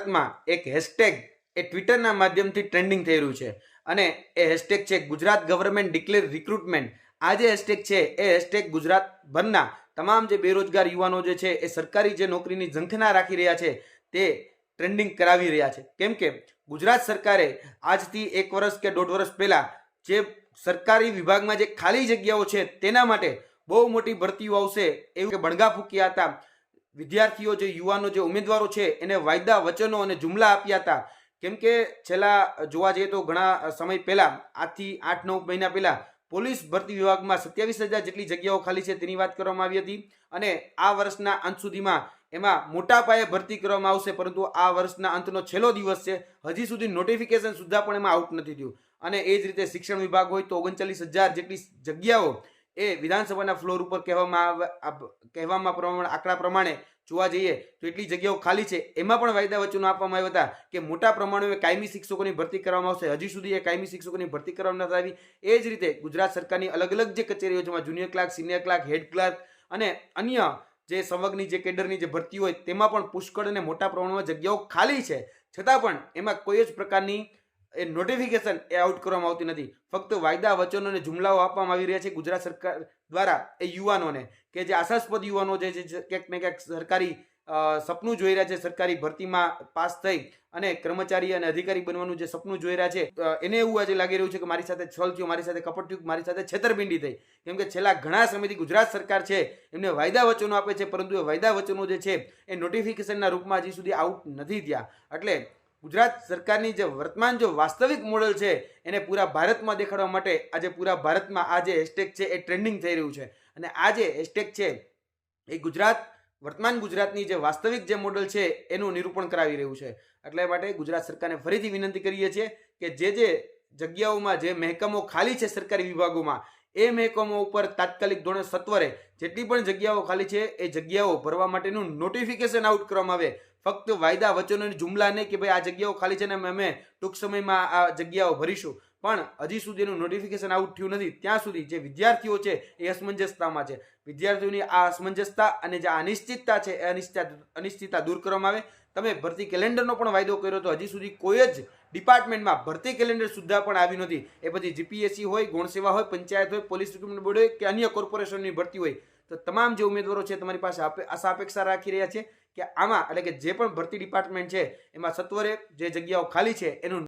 ભારતમાં એક હેશટેગ એ ટ્વિટરના માધ્યમથી ટ્રેન્ડિંગ થઈ રહ્યું છે અને એ હેશટેગ છે ગુજરાત ગવર્મેન્ટ ડિક્લેર રિક્રુટમેન્ટ. આ જે હેશટેગ છે એ હેશટેગ ગુજરાતભરના તમામ જે બેરોજગાર યુવાનો જે છે એ સરકારી જે નોકરીની ઝંખના રાખી રહ્યા છે તે ટ્રેન્ડિંગ કરાવી રહ્યા છે. કેમ કે ગુજરાત સરકારે આજથી 1 વર્ષ કે 1.5 વર્ષ પહેલા જે સરકારી વિભાગમાં જે ખાલી જગ્યાઓ છે તેના માટે બહુ મોટી ભરતીઓ આવશે એવું કે બણગા ફૂક્યા હતા. વિદ્યાર્થીઓ જે યુવાનો જે ઉમેદવારો છે એને વાયદા વચનો અને જુમલા આપ્યા હતા. કેમ કે છેલ્લા જોવા જઈએ તો ઘણા સમય પહેલા આજથી 8-9 મહિના પહેલા પોલીસ ભરતી વિભાગમાં 27,000 જેટલી જગ્યાઓ ખાલી છે તેની વાત કરવામાં આવી હતી અને આ વર્ષના અંત સુધીમાં એમાં મોટા પાયે ભરતી કરવામાં આવશે. પરંતુ આ વર્ષના અંતનો છેલ્લો દિવસ છે, હજી સુધી નોટિફિકેશન સુદ્ધા પણ એમાં આઉટ નથી થયું. અને એ જ રીતે શિક્ષણ વિભાગ હોય તો 39,000 જેટલી જગ્યાઓ એ વિધાનસભાના ફ્લોર ઉપર કહેવામાં આંકડા પ્રમાણે જોવા જઈએ તો એટલી જગ્યાઓ ખાલી છે. એમાં પણ વાયદા વચનો આપવામાં આવ્યા હતા કે મોટા પ્રમાણમાં કાયમી શિક્ષકોની ભરતી કરવામાં આવશે. હજી સુધી એ કાયમી શિક્ષકોની ભરતી કરવામાં નથી આવી. એ જ રીતે ગુજરાત સરકારની અલગ અલગ જે કચેરીઓ છે, junior clerk, senior clerk, head clerk અને અન્ય જે સંવર્ગની જે કેડરની જે ભરતી હોય તેમાં પણ પુષ્કળ અને મોટા પ્રમાણમાં જગ્યાઓ ખાલી છે. છતાં પણ એમાં કોઈ જ પ્રકારની એ નોટિફિકેશન એ આઉટ કરવામાં આવતી નથી. ફક્ત વાયદા વચનો અને જુમલાઓ આપવામાં આવી રહ્યા છે ગુજરાત સરકાર દ્વારા એ યુવાનોને કે જે આશાસ્પદ યુવાનો જે ક્યાંક ને ક્યાંક સરકારી સપનું જોઈ રહ્યા છે, સરકારી ભરતીમાં પાસ થઈ અને કર્મચારી અને અધિકારી બનવાનું જે સપનું જોઈ રહ્યા છે એને એવું આજે લાગી રહ્યું છે કે મારી સાથે છલ થયું, મારી સાથે કપટ થયું, મારી સાથે છેતરપિંડી થઈ. કેમ કે છેલ્લા ઘણા સમયથી ગુજરાત સરકાર છે એમને વાયદા વચનો આપે છે પરંતુ એ વાયદા વચનો જે છે એ નોટિફિકેશનના રૂપમાં હજી સુધી આઉટ નથી થયા. એટલે ગુજરાત સરકારની જે વર્તમાન જો વાસ્તવિક મોડેલ છે એને પૂરા ભારતમાં દેખાડવા માટે આજે પૂરા ભારતમાં આ જે હેશટેગ છે એ ટ્રેન્ડિંગ થઈ રહ્યું છે. અને આ જે હેશટેગ છે એ વર્તમાન ગુજરાતની જે વાસ્તવિક જે મોડેલ છે એનું નિરૂપણ કરાવી રહ્યું છે. એટલે માટે ગુજરાત સરકારને ફરીથી વિનંતી કરીએ છીએ કે જે જગ્યાઓમાં જે મહેકમો ખાલી છે સરકારી વિભાગોમાં એ મહેકમો ઉપર તાત્કાલિક ધોરણે સત્વરે જેટલી પણ જગ્યાઓ ખાલી છે એ જગ્યાઓ ભરવા માટેનું નોટિફિકેશન આઉટ કરવામાં આવે. ફક્ત વાયદા વચનોની જુમલા નહીં કે ભાઈ આ જગ્યાઓ ખાલી છે ને અમે ટૂંક સમયમાં આ જગ્યાઓ ભરીશું, પણ હજી સુધી એનું નોટિફિકેશન આઉટ થયું નથી. ત્યાં સુધી જે વિદ્યાર્થીઓ છે એ અસમંજસતામાં છે. વિદ્યાર્થીઓની આ અસમંજસતા અને જે અનિશ્ચિતતા છે એ અનિશ્ચિતતા દૂર કરવામાં આવે. તમે ભરતી કેલેન્ડરનો પણ વાયદો કર્યો તો હજી સુધી કોઈ જ ડિપાર્ટમેન્ટમાં ભરતી કેલેન્ડર સુદ્ધા પણ આવ્યું નથી. એ પછી જીપીએસસી હોય, ગૌણ સેવા હોય, પંચાયત હોય, પોલીસ રિક્રુટમેન્ટ બોર્ડ હોય કે અન્ય કોર્પોરેશનની ભરતી હોય, તો તમામ જે ઉમેદવારો છે તમારી પાસે આશા અપેક્ષા રાખી રહ્યા છે કે આમાં એટલે કે જે પણ ભરતી ડિપાર્ટમેન્ટ છે એમાં સત્વરે જે જગ્યાઓ ખાલી છે એનું